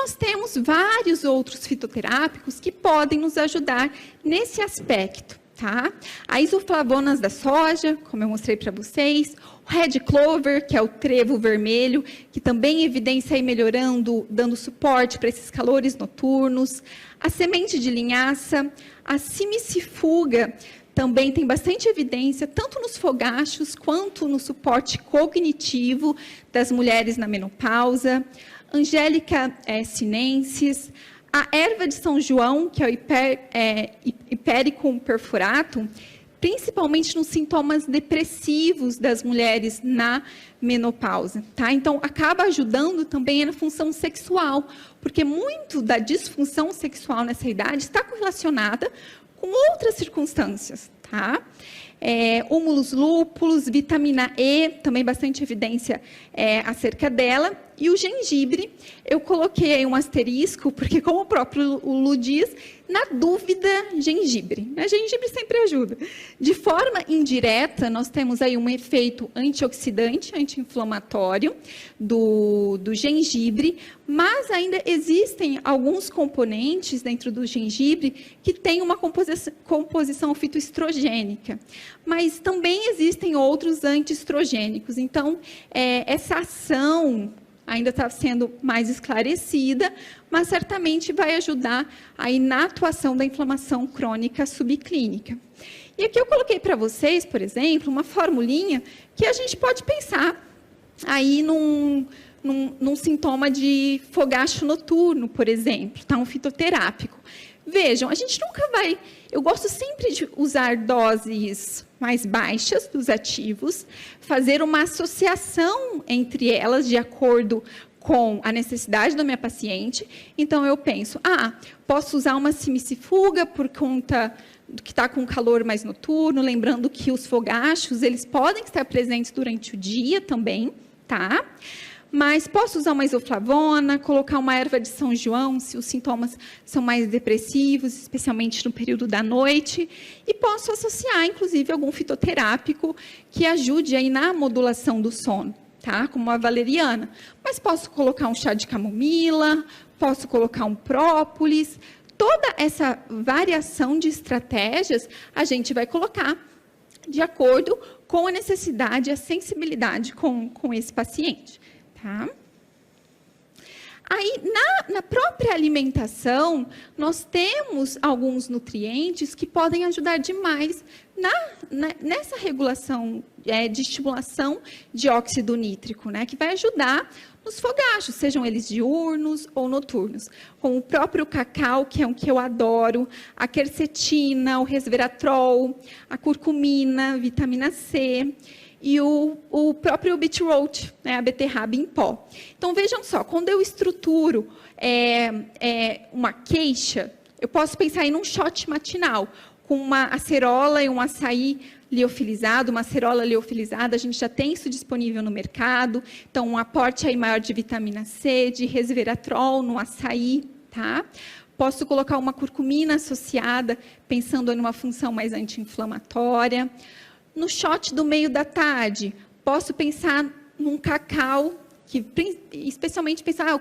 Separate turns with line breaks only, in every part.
nós temos vários outros fitoterápicos que podem nos ajudar nesse aspecto, tá? A isoflavonas da soja, como eu mostrei para vocês, o red clover, que é o trevo vermelho, que também evidencia aí melhorando, dando suporte para esses calores noturnos, a semente de linhaça, a simicifuga, também tem bastante evidência, tanto nos fogachos, quanto no suporte cognitivo das mulheres na menopausa. Angélica sinensis, a erva de São João, que é o Hipericum perfuratum, principalmente nos sintomas depressivos das mulheres na menopausa, tá? Então, acaba ajudando também na função sexual, porque muito da disfunção sexual nessa idade está correlacionada com outras circunstâncias, tá? Humulus lúpulos, vitamina E, também bastante evidência acerca dela. E o gengibre, eu coloquei aí um asterisco, porque como o próprio Lu diz, na dúvida, gengibre. A gengibre sempre ajuda. De forma indireta, nós temos aí um efeito antioxidante, anti-inflamatório do gengibre, mas ainda existem alguns componentes dentro do gengibre que têm uma composição fitoestrogênica. Mas também existem outros antiestrogênicos. Então, essa ação ainda está sendo mais esclarecida, mas certamente vai ajudar aí na atuação da inflamação crônica subclínica. E aqui eu coloquei para vocês, por exemplo, uma formulinha que a gente pode pensar aí num sintoma de fogacho noturno, por exemplo, tá? Um fitoterápico. Vejam, a gente nunca vai... Eu gosto sempre de usar doses mais baixas dos ativos, fazer uma associação entre elas de acordo com a necessidade da minha paciente. Então, eu penso, posso usar uma simicifuga por conta do que está com calor mais noturno, lembrando que os fogachos, eles podem estar presentes durante o dia também, tá? Mas posso usar uma isoflavona, colocar uma erva de São João, se os sintomas são mais depressivos, especialmente no período da noite. E posso associar, inclusive, algum fitoterápico que ajude aí na modulação do sono, tá? Como a valeriana. Mas posso colocar um chá de camomila, posso colocar um própolis. Toda essa variação de estratégias a gente vai colocar de acordo com a necessidade e a sensibilidade com esse paciente. Tá? Aí, na própria alimentação, nós temos alguns nutrientes que podem ajudar demais nessa regulação de estimulação de óxido nítrico, né, que vai ajudar nos fogachos, sejam eles diurnos ou noturnos, como o próprio cacau, que é um que eu adoro, a quercetina, o resveratrol, a curcumina, vitamina C, e o próprio beetroot, né, a beterraba em pó. Então, vejam só, quando eu estruturo uma queixa, eu posso pensar em um shot matinal, com uma acerola e um açaí liofilizado, uma acerola liofilizada, a gente já tem isso disponível no mercado, então um aporte aí maior de vitamina C, de resveratrol no açaí, tá? Posso colocar uma curcumina associada, pensando em uma função mais anti-inflamatória. No shot do meio da tarde, posso pensar num cacau, que especialmente pensar, o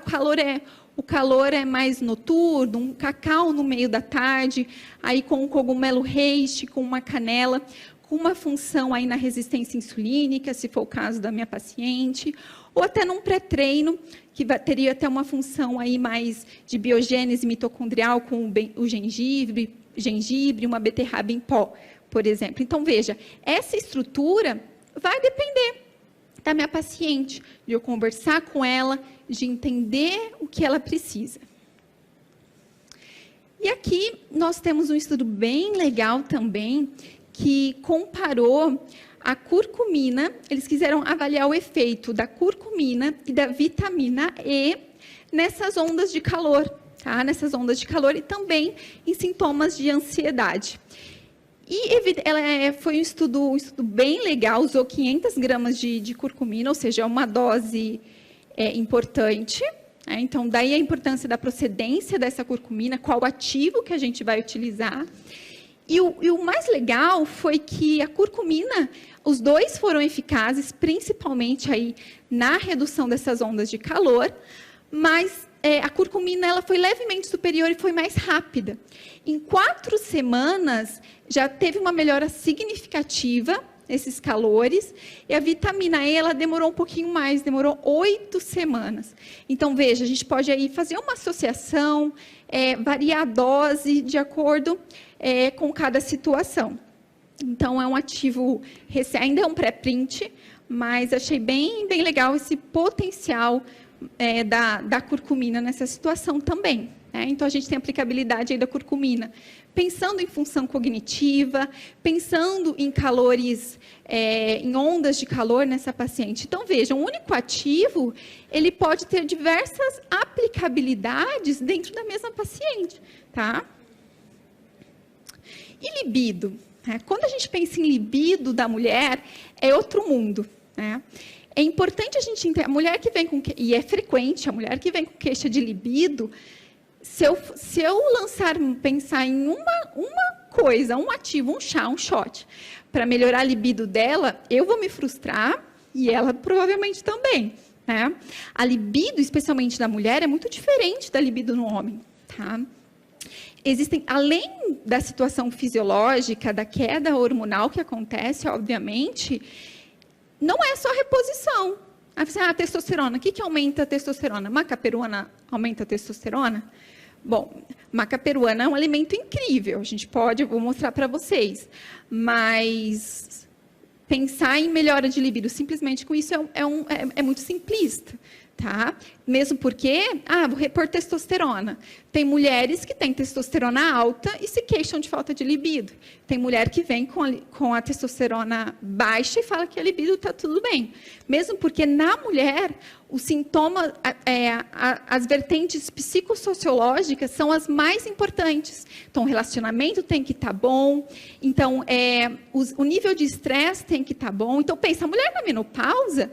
calor é mais noturno, um cacau no meio da tarde, aí com um cogumelo reishi, com uma canela, com uma função aí na resistência insulínica, se for o caso da minha paciente, ou até num pré-treino, que teria até uma função aí mais de biogênese mitocondrial, com o gengibre, uma beterraba em pó, por exemplo. Então, veja, essa estrutura vai depender da minha paciente, de eu conversar com ela, de entender o que ela precisa. E aqui nós temos um estudo bem legal também, que comparou a curcumina, eles quiseram avaliar o efeito da curcumina e da vitamina E nessas ondas de calor, tá? Nessas ondas de calor e também em sintomas de ansiedade. E foi um estudo bem legal, usou 500 gramas de curcumina, ou seja, uma dose importante. Então, daí a importância da procedência dessa curcumina, qual ativo que a gente vai utilizar. E o mais legal foi que a curcumina, os dois foram eficazes, principalmente aí na redução dessas ondas de calor, mas a curcumina ela foi levemente superior e foi mais rápida. Em 4 semanas, já teve uma melhora significativa nesses calores, e a vitamina E, ela demorou um pouquinho mais, demorou 8 semanas. Então, veja, a gente pode aí fazer uma associação, variar a dose de acordo com cada situação. Então, é um ativo, ainda é um pré-print, mas achei bem legal esse potencial da curcumina nessa situação também. Então, a gente tem aplicabilidade aí da curcumina, pensando em função cognitiva, pensando em calores, em ondas de calor nessa paciente. Então, vejam, um único ativo, ele pode ter diversas aplicabilidades dentro da mesma paciente, tá? E libido? Quando a gente pensa em libido da mulher, é outro mundo, né? É importante a gente entender, a mulher que vem com, e é frequente, a mulher que vem com queixa de libido, se eu pensar em uma coisa, um ativo, um chá, um shot, para melhorar a libido dela, eu vou me frustrar e ela provavelmente também, né? A libido, especialmente da mulher, é muito diferente da libido no homem, tá? Existem, além da situação fisiológica, da queda hormonal que acontece, obviamente, não é só reposição. A testosterona, o que aumenta a testosterona? Maca peruana aumenta a testosterona? Bom, maca peruana é um alimento incrível, eu vou mostrar para vocês, mas pensar em melhora de libido simplesmente com isso é muito simplista, tá? Mesmo porque, vou repor testosterona. Tem mulheres que têm testosterona alta e se queixam de falta de libido. Tem mulher que vem com a testosterona baixa e fala que a libido está tudo bem. Mesmo porque na mulher, os sintomas, as vertentes psicossociológicas são as mais importantes. Então, o relacionamento tem que estar bom. Então, o nível de estresse tem que estar bom. Então, pensa, a mulher na menopausa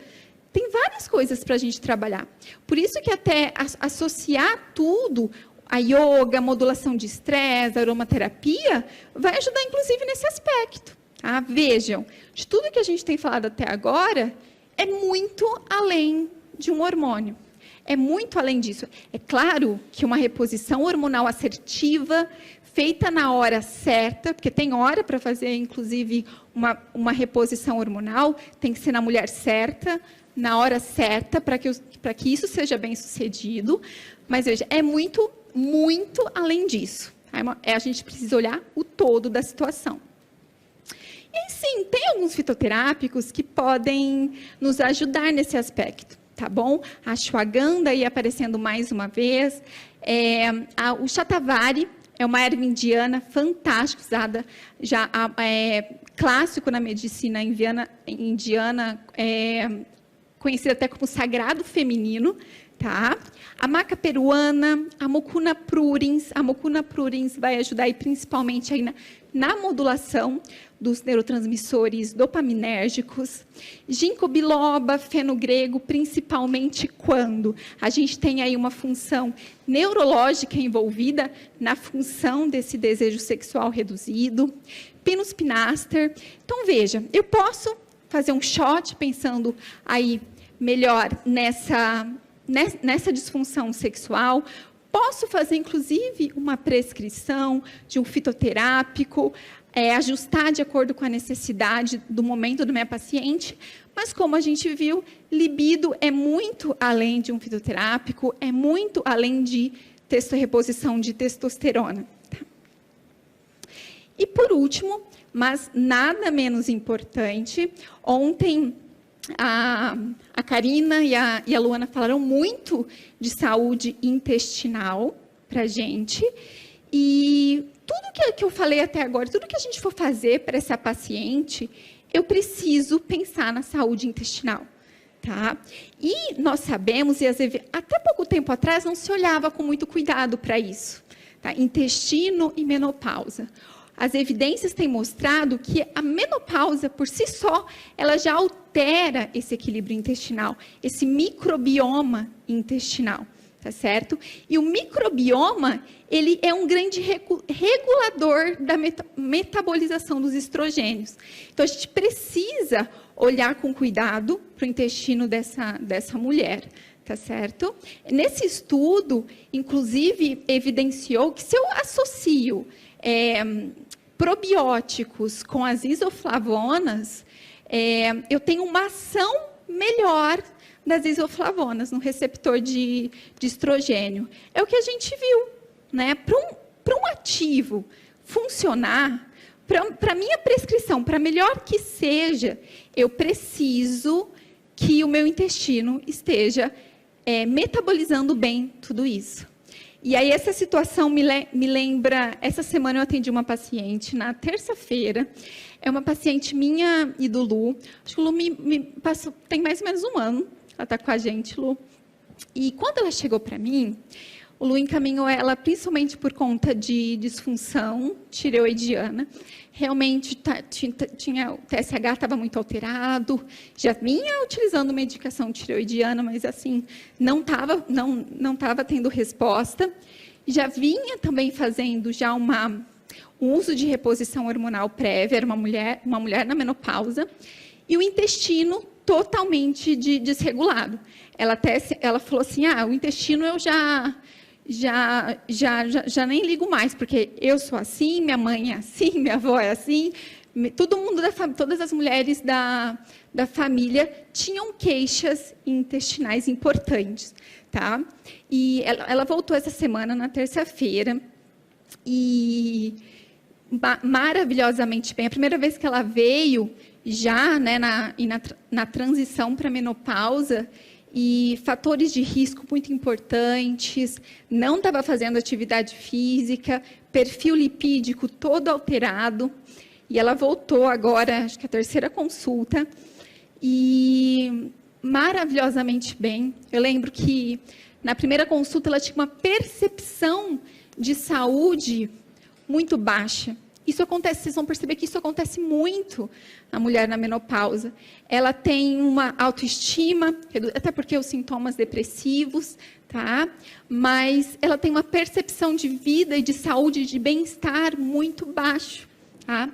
tem várias coisas para a gente trabalhar. Por isso que até associar tudo, a yoga, a modulação de estresse, a aromaterapia, vai ajudar, inclusive, nesse aspecto. Tá? Vejam, de tudo que a gente tem falado até agora, é muito além de um hormônio. É muito além disso. É claro que uma reposição hormonal assertiva, feita na hora certa, porque tem hora para fazer, inclusive, uma reposição hormonal, tem que ser na mulher certa, na hora certa, para que isso seja bem sucedido. Mas, veja, é muito, muito além disso. A gente precisa olhar o todo da situação. E, sim, tem alguns fitoterápicos que podem nos ajudar nesse aspecto, tá bom? A ashwagandha aí aparecendo mais uma vez. O shatavari é uma erva indiana fantástica, usada já clássico na medicina indiana, conhecida até como sagrado feminino, tá? A maca peruana, a mucuna prurins vai ajudar aí principalmente aí na modulação dos neurotransmissores dopaminérgicos. Ginkgo biloba, fenogrego, principalmente quando a gente tem aí uma função neurológica envolvida na função desse desejo sexual reduzido. Pinus pinaster. Então, veja, eu posso fazer um shot pensando aí melhor nessa disfunção sexual. Posso fazer, inclusive, uma prescrição de um fitoterápico, ajustar de acordo com a necessidade do momento da minha paciente, mas como a gente viu, libido é muito além de um fitoterápico, é muito além de reposição de testosterona. Tá? E por último, mas nada menos importante, ontem a Karina e a Luana falaram muito de saúde intestinal para a gente. E tudo que eu falei até agora, tudo que a gente for fazer para essa paciente, eu preciso pensar na saúde intestinal. Tá? E nós sabemos, e até pouco tempo atrás, não se olhava com muito cuidado para isso. Tá? Intestino e menopausa. As evidências têm mostrado que a menopausa, por si só, ela já altera esse equilíbrio intestinal, esse microbioma intestinal, tá certo? E o microbioma, ele é um grande regulador da metabolização dos estrogênios. Então, a gente precisa olhar com cuidado para o intestino dessa mulher, tá certo? Nesse estudo, inclusive, evidenciou que se eu associo probióticos com as isoflavonas, eu tenho uma ação melhor das isoflavonas no receptor de estrogênio. É o que a gente viu, né? Para um ativo funcionar, para a minha prescrição, para melhor que seja, eu preciso que o meu intestino esteja metabolizando bem tudo isso. E aí essa situação me lembra, essa semana eu atendi uma paciente na terça-feira, é uma paciente minha e do Lu, acho que o Lu me passou, tem mais ou menos um ano, ela está com a gente, Lu. E quando ela chegou para mim, o Lu encaminhou ela principalmente por conta de disfunção tireoidiana. Realmente o TSH estava muito alterado, já vinha utilizando medicação tireoidiana, mas assim, não estava tendo resposta. Já vinha também fazendo já um uso de reposição hormonal prévia, era uma mulher na menopausa, e o intestino totalmente desregulado. Ela falou assim, o intestino eu já nem ligo mais, porque eu sou assim, minha mãe é assim, minha avó é assim, todo mundo todas as mulheres da família tinham queixas intestinais importantes, tá? E ela voltou essa semana, na terça-feira, e maravilhosamente bem. A primeira vez que ela veio, já né, na transição para a menopausa, e fatores de risco muito importantes, não estava fazendo atividade física, perfil lipídico todo alterado, e ela voltou agora, acho que a terceira consulta, e maravilhosamente bem. Eu lembro que na primeira consulta ela tinha uma percepção de saúde muito baixa. Isso acontece, vocês vão perceber que isso acontece muito na mulher na menopausa. Ela tem uma autoestima, até porque os sintomas depressivos, tá? Mas ela tem uma percepção de vida e de saúde, de bem-estar muito baixo, tá?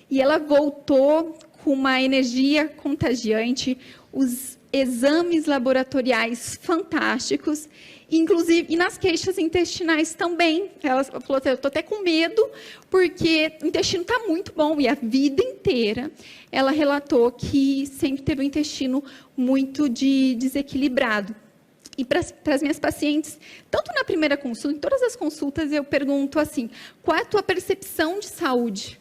E ela voltou com uma energia contagiante, os exames laboratoriais fantásticos, inclusive, e nas queixas intestinais também. Ela falou, eu estou até com medo, porque o intestino está muito bom, e a vida inteira ela relatou que sempre teve o intestino muito desequilibrado. E para as minhas pacientes, tanto na primeira consulta, em todas as consultas, eu pergunto assim, qual é a tua percepção de saúde?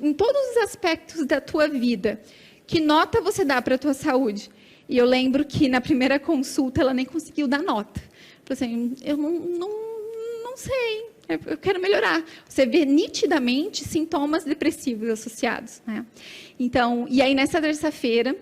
Em todos os aspectos da tua vida, que nota você dá para a tua saúde? E eu lembro que na primeira consulta ela nem conseguiu dar nota. Falei assim, eu não sei, eu quero melhorar. Você vê nitidamente sintomas depressivos associados, né? Então, e aí nessa terça-feira,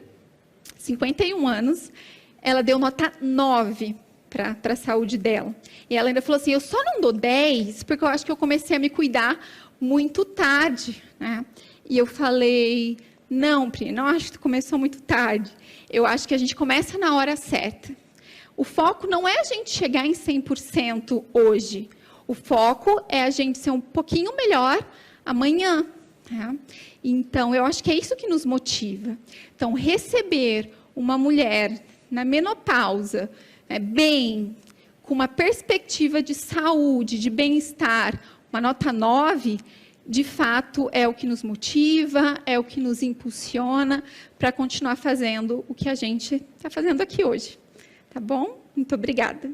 51 anos, ela deu nota 9 para a saúde dela. E ela ainda falou assim, eu só não dou 10 porque eu acho que eu comecei a me cuidar muito tarde, né? E eu falei, não, Pri, não acho que tu começou muito tarde. Eu acho que a gente começa na hora certa. O foco não é a gente chegar em 100% hoje. O foco é a gente ser um pouquinho melhor amanhã. Tá? Então, eu acho que é isso que nos motiva. Então, receber uma mulher na menopausa, bem, com uma perspectiva de saúde, de bem-estar, uma nota 9, de fato, é o que nos motiva, é o que nos impulsiona para continuar fazendo o que a gente está fazendo aqui hoje. Tá bom? Muito obrigada.